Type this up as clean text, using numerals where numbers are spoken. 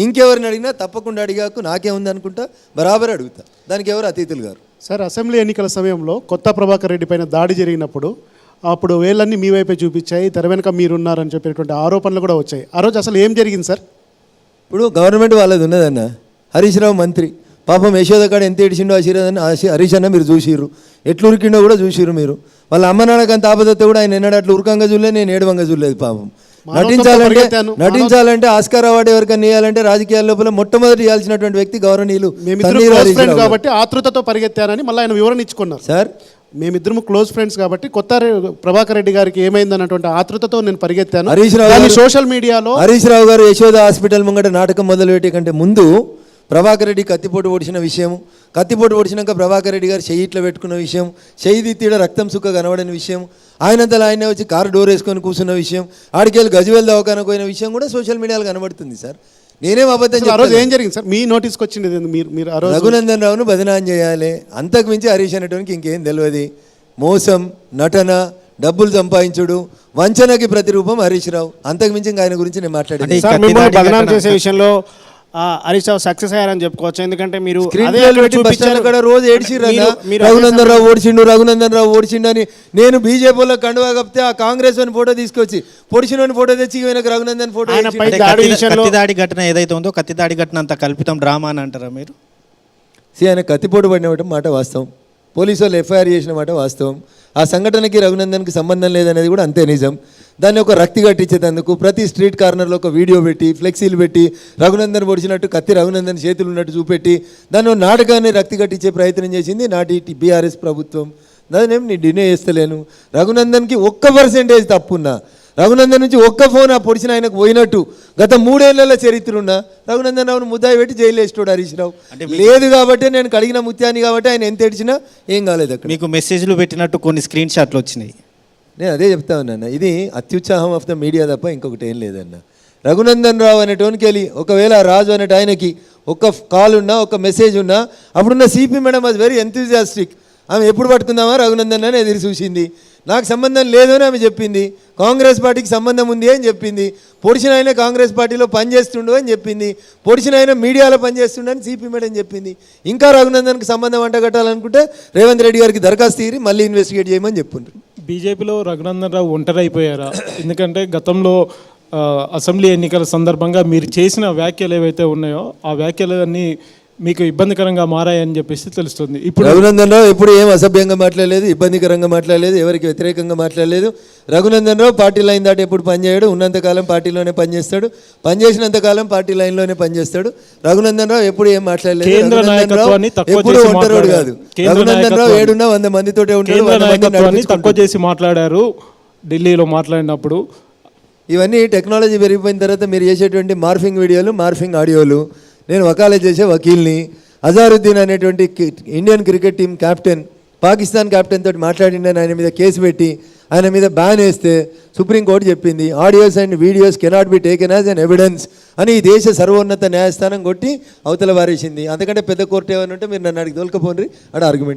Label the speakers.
Speaker 1: ఇంకెవరిని అడిగినా తప్పకుండా అడిగాకు నాకేముంది అనుకుంటా బరాబర్ అడుగుతా. దానికి ఎవరు అతిథులు గారు.
Speaker 2: సార్, అసెంబ్లీ ఎన్నికల సమయంలో కొత్త ప్రభాకర్ రెడ్డి పైన దాడి జరిగినప్పుడు అప్పుడు వేళ్ళన్నీ మీ వైపే చూపించాయి, తెర వెనుక మీరున్నారని చెప్పినటువంటి ఆరోపణలు కూడా వచ్చాయి. ఆ రోజు అసలు ఏం జరిగింది సార్?
Speaker 1: ఇప్పుడు గవర్నమెంట్ వాళ్ళది ఉన్నదన్న. హరీష్ రావు మంత్రి పాపం యశోద కాడ ఎంత ఏడిచిండో హరీష్ అన్న మీరు చూసిర్రు, ఎట్లు ఉరికిండో కూడా చూసిర్రు మీరు. వాళ్ళ అమ్మ నాన్నకి అంత ఆపదత్తే కూడా ఆయన ఎన్నడూ అట్లా ఉరకంగా చూడలేదు, నేను ఏడవంగా చూడలేదు. పాపం నటించాలంటే ఆస్కార్ అవార్డు ఎవరికైనా ఇవ్వాలంటే రాజకీయాల లోపల మొట్టమొదటి ఇవ్వాల్సినటువంటి వ్యక్తి గౌరవనీయులు
Speaker 2: కాబట్టి ఆతృతతో పరిగెత్తారని మళ్ళీ ఆయన వివరణ ఇచ్చుకున్నారు.
Speaker 1: సార్,
Speaker 2: మేమిద్దరం క్లోజ్ ఫ్రెండ్స్ కాబట్టి కొత్త ప్రభాకర్ రెడ్డి గారికి ఏమైందన్నటువంటి ఆతృతతో నేను పరిగెత్తాను. సోషల్ మీడియాలో
Speaker 1: హరీష్ రావు గారు యశోద హాస్పిటల్ ముంగట నాటకం మొదలుపెట్టే కంటే ముందు ప్రభాకర్ రెడ్డి కత్తిపోటు పొడిచిన విషయం, కత్తిపోటు పొడిచినాక ప్రభాకర్ రెడ్డి గారు చెయ్యి ఇట్లా పెట్టుకున్న విషయం, చెయ్యి దిత్తిడ రక్తం సుక్క కనబడిన విషయం, ఆయనంతలో ఆయనే వచ్చి కారు డోర్ వేసుకొని కూర్చున్న విషయం, ఆడికెళ్ళి గజవేల్ దవాఖానకు పోయిన విషయం కూడా సోషల్ మీడియాలో కనబడుతుంది. సార్, నేనేం అబద్ధం.
Speaker 2: ఆ రోజు ఏం జరిగింది సార్? మీ నోటీస్కి వచ్చింది మీరు
Speaker 1: రఘునందన్ రావును బదనాం చేయాలి, అంతకు మించి హరీష్ అనేటువంటి ఇంకేం తెలియదు. మోసం, నటన, డబ్బులు సంపాదించుడు, వంచనకి ప్రతిరూపం హరీష్ రావు. అంతకు మించి ఇంకా ఆయన గురించి నేను
Speaker 3: మాట్లాడాను. చేసే విషయంలో హరీష్ రావు సక్సెస్ అయ్యారని చెప్పుకోవచ్చు. ఎందుకంటే మీరు
Speaker 1: రోజు ఏడ్చిర్రు, రఘునందన్ రావు ఓడిచిండు, రఘునందన్ రావు ఓడిచిండు అని. నేను బీజేపీలో కండువా కప్పితే ఆ కాంగ్రెస్ అని ఫోటో తీసుకొచ్చి పొడిచిన ఫోటో తెచ్చి రఘునందన్ ఫోటో.
Speaker 3: కత్తిదాడి ఘటన ఏదైతే ఉందో కత్తిదాడి ఘటన అంత కల్పితం డ్రామా అని అంటారా మీరు?
Speaker 1: ఆయన కత్తిపోటు పడిన మాట వాస్తవం, పోలీసు వాళ్ళు ఎఫ్ఐఆర్ చేసిన మాట వాస్తవం. ఆ సంఘటనకి రఘునందన్కి సంబంధం లేదనేది కూడా అంతే నిజం. దాన్ని ఒక రక్తి కట్టించేందుకు ప్రతి స్ట్రీట్ కార్నర్లో ఒక వీడియో పెట్టి ఫ్లెక్సీలు పెట్టి రఘునందన్ పొడిచినట్టు కత్తి రఘునందన్ చేతులు ఉన్నట్టు చూపెట్టి దాన్ని నాటకాన్ని రక్తి కట్టించే ప్రయత్నం చేసింది నాటి బీఆర్ఎస్ ప్రభుత్వం. దాన్నేం నేను డినే చేస్తలేను. రఘునందన్కి 1% తప్పున్నా, రఘునందన్ నుంచి ఒక్క ఫోన్ ఆ పొడిచిన ఆయనకు పోయినట్టు గత 3 ఏళ్ల చరిత్ర ఉన్నా రఘునందన్ రావును ముద్దాయి పెట్టి జైలు వేస్తాడు హరీష్ రావు. లేదు కాబట్టి నేను కడిగిన ముత్యాన్ని కాబట్టి ఆయన ఎంత ఏడ్చినా ఏం కాలేదు. అక్కడ
Speaker 3: మీకు మెసేజ్లు పెట్టినట్టు కొన్ని స్క్రీన్ షాట్లు వచ్చినాయి.
Speaker 1: నేను అదే చెప్తా ఉన్నాను, ఇది అత్యుత్సాహం ఆఫ్ ద మీడియా తప్ప ఇంకొకటి ఏం లేదన్న. రఘునందన్ రావు అనేటోనికి వెళ్ళి ఒకవేళ రాజు అనేట ఆయనకి ఒక కాల్ ఉన్నా ఒక మెసేజ్ ఉన్నా అప్పుడున్న CP madam was very enthusiastic. ఆమె ఎప్పుడు పట్టుకుందామా రఘునందన్ అని ఎదురు చూసింది. నాకు సంబంధం లేదు అని ఆమె చెప్పింది, కాంగ్రెస్ పార్టీకి సంబంధం ఉంది అని చెప్పింది, పొడిచిన ఆయన కాంగ్రెస్ పార్టీలో పనిచేస్తుండు అని చెప్పింది, పొడిచిన ఆయన మీడియాలో పనిచేస్తుండు అని సిపి మేడం చెప్పింది. ఇంకా రఘునందన్కి సంబంధం అంటగట్టాలనుకుంటే రేవంత్ రెడ్డి గారికి దరఖాస్తు తీరి మళ్ళీ ఇన్వెస్టిగేట్ చేయమని చెప్పుండ్రు.
Speaker 4: బీజేపీలో రఘునందన్ రావు ఒంటరి అయిపోయారా? ఎందుకంటే గతంలో అసెంబ్లీ ఎన్నికల సందర్భంగా మీరు చేసిన వ్యాఖ్యలు ఏవైతే ఉన్నాయో ఆ వ్యాఖ్యలన్నీ మీకు ఇబ్బందికరంగా మారాయని చెప్పేసి తెలుస్తుంది. ఇప్పుడు
Speaker 1: రఘునందన్ రావు ఎప్పుడు ఏం అసభ్యంగా మాట్లాడలేదు, ఇబ్బందికరంగా మాట్లాడలేదు, ఎవరికి వ్యతిరేకంగా మాట్లాడలేదు. రఘునందన్ రావు పార్టీ లైన్ దాటి ఎప్పుడు పనిచేయడు, ఉన్నంతకాలం పార్టీలోనే పనిచేస్తాడు, పనిచేసినంతకాలం పార్టీ లైన్లోనే పనిచేస్తాడు. రఘునందన్ రావు ఎప్పుడు ఏం మాట్లాడలేదు. ఎప్పుడు ఒంటరోడు కాదు. రఘునందన్ రావు 700 మందితోటే ఉంటాడు.
Speaker 4: తక్కువ చేసి మాట్లాడారు ఢిల్లీలో మాట్లాడినప్పుడు.
Speaker 1: ఇవన్నీ టెక్నాలజీ పెరిగిపోయిన తర్వాత మీరు చేసేటువంటి మార్ఫింగ్ వీడియోలు, మార్ఫింగ్ ఆడియోలు. నేను వకాలత్ చేసే వకీల్ని. అజారుద్దీన్ అనేటువంటి Indian cricket team captain Pakistan captain తోటి మాట్లాడిండని ఆయన మీద కేసు పెట్టి ఆయన మీద బ్యాన్ వేస్తే సుప్రీంకోర్టు చెప్పింది audios and videos cannot be taken as an evidence అని ఈ దేశ సర్వోన్నత న్యాయస్థానం కొట్టి అవతల వారేసింది. అంతకంటే పెద్ద కోర్టు ఏమని ఉంటే మీరు నన్ను అడిగి తోలుకపోండి అక్కడ ఆర్గ్యుమెంట్.